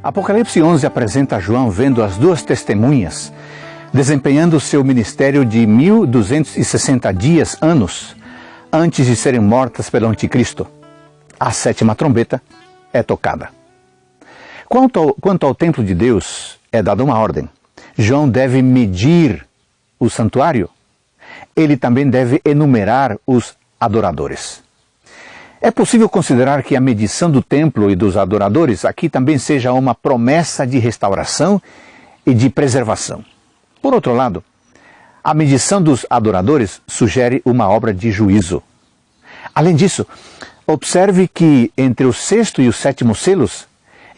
Apocalipse 11 apresenta João vendo as duas testemunhas desempenhando seu ministério de 1260 dias, anos, antes de serem mortas pelo anticristo. A sétima trombeta é tocada. Quanto ao templo de Deus, é dada uma ordem. João deve medir o santuário. Ele também deve enumerar os adoradores. É possível considerar que a medição do templo e dos adoradores aqui também seja uma promessa de restauração e de preservação. Por outro lado, a medição dos adoradores sugere uma obra de juízo. Além disso, observe que entre o sexto e o sétimo selos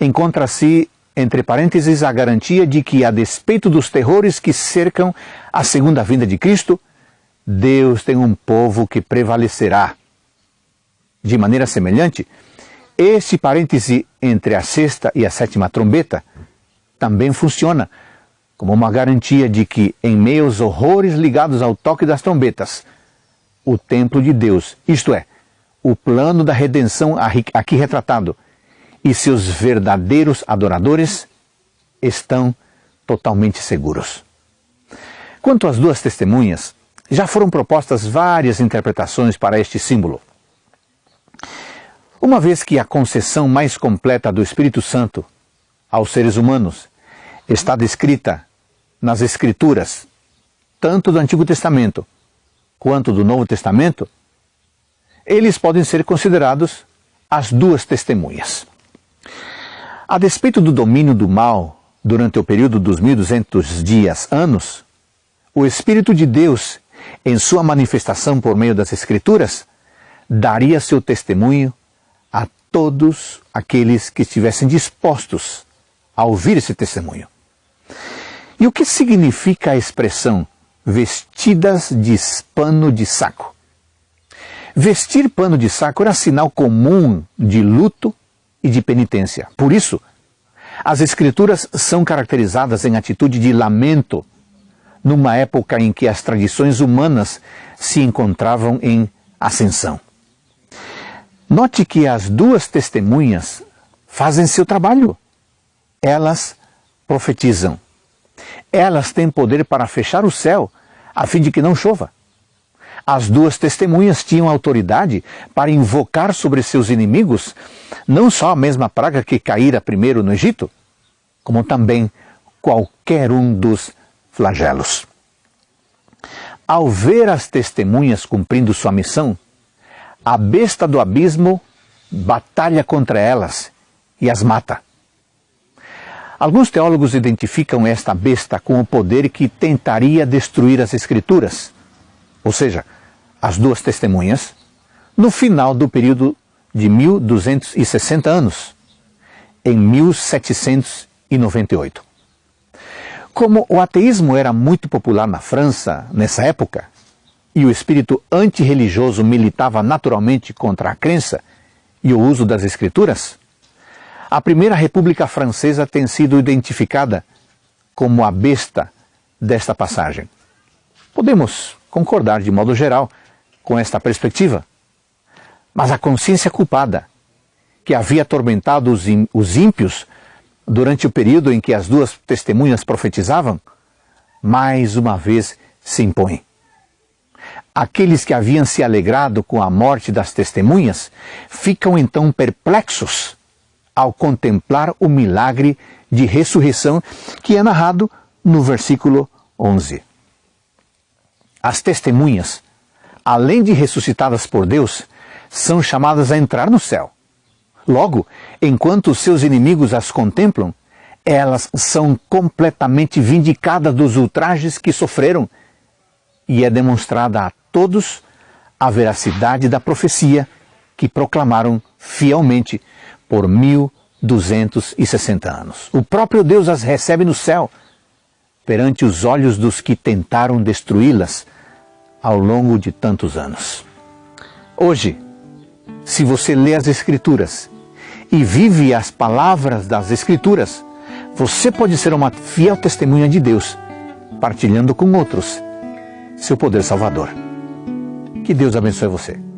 encontra-se, entre parênteses, a garantia de que, a despeito dos terrores que cercam a segunda vinda de Cristo, Deus tem um povo que prevalecerá. De maneira semelhante, este parêntese entre a sexta e a sétima trombeta também funciona como uma garantia de que, em meio aos horrores ligados ao toque das trombetas, o templo de Deus, isto é, o plano da redenção aqui retratado, e seus verdadeiros adoradores estão totalmente seguros. Quanto às duas testemunhas, já foram propostas várias interpretações para este símbolo. Uma vez que a concessão mais completa do Espírito Santo aos seres humanos está descrita nas Escrituras, tanto do Antigo Testamento quanto do Novo Testamento, eles podem ser considerados as duas testemunhas. A despeito do domínio do mal durante o período dos 1200 dias, anos, o Espírito de Deus, em sua manifestação por meio das Escrituras, daria seu testemunho a todos aqueles que estivessem dispostos a ouvir esse testemunho. E o que significa a expressão vestidas de pano de saco? Vestir pano de saco era sinal comum de luto e de penitência. Por isso, as Escrituras são caracterizadas em atitude de lamento, numa época em que as tradições humanas se encontravam em ascensão. Note que as duas testemunhas fazem seu trabalho. Elas profetizam. Elas têm poder para fechar o céu, a fim de que não chova. As duas testemunhas tinham autoridade para invocar sobre seus inimigos não só a mesma praga que caíra primeiro no Egito, como também qualquer um dos flagelos. Ao ver as testemunhas cumprindo sua missão, a besta do abismo batalha contra elas e as mata. Alguns teólogos identificam esta besta com o poder que tentaria destruir as Escrituras, ou seja, as duas testemunhas, no final do período de 1260 anos, em 1798. Como o ateísmo era muito popular na França nessa época, e o espírito antirreligioso militava naturalmente contra a crença e o uso das Escrituras, a Primeira República Francesa tem sido identificada como a besta desta passagem. Podemos concordar de modo geral com esta perspectiva, mas a consciência culpada, que havia atormentado os ímpios durante o período em que as duas testemunhas profetizavam, mais uma vez se impõe. Aqueles que haviam se alegrado com a morte das testemunhas ficam então perplexos ao contemplar o milagre de ressurreição que é narrado no versículo 11. As testemunhas, além de ressuscitadas por Deus, são chamadas a entrar no céu. Logo, enquanto seus inimigos as contemplam, elas são completamente vindicadas dos ultrajes que sofreram, e é demonstrada a todos a veracidade da profecia que proclamaram fielmente por 1260 anos. O próprio Deus as recebe no céu, perante os olhos dos que tentaram destruí-las ao longo de tantos anos. Hoje, se você lê as Escrituras e vive as palavras das Escrituras, você pode ser uma fiel testemunha de Deus, partilhando com outros seu poder salvador. Que Deus abençoe você.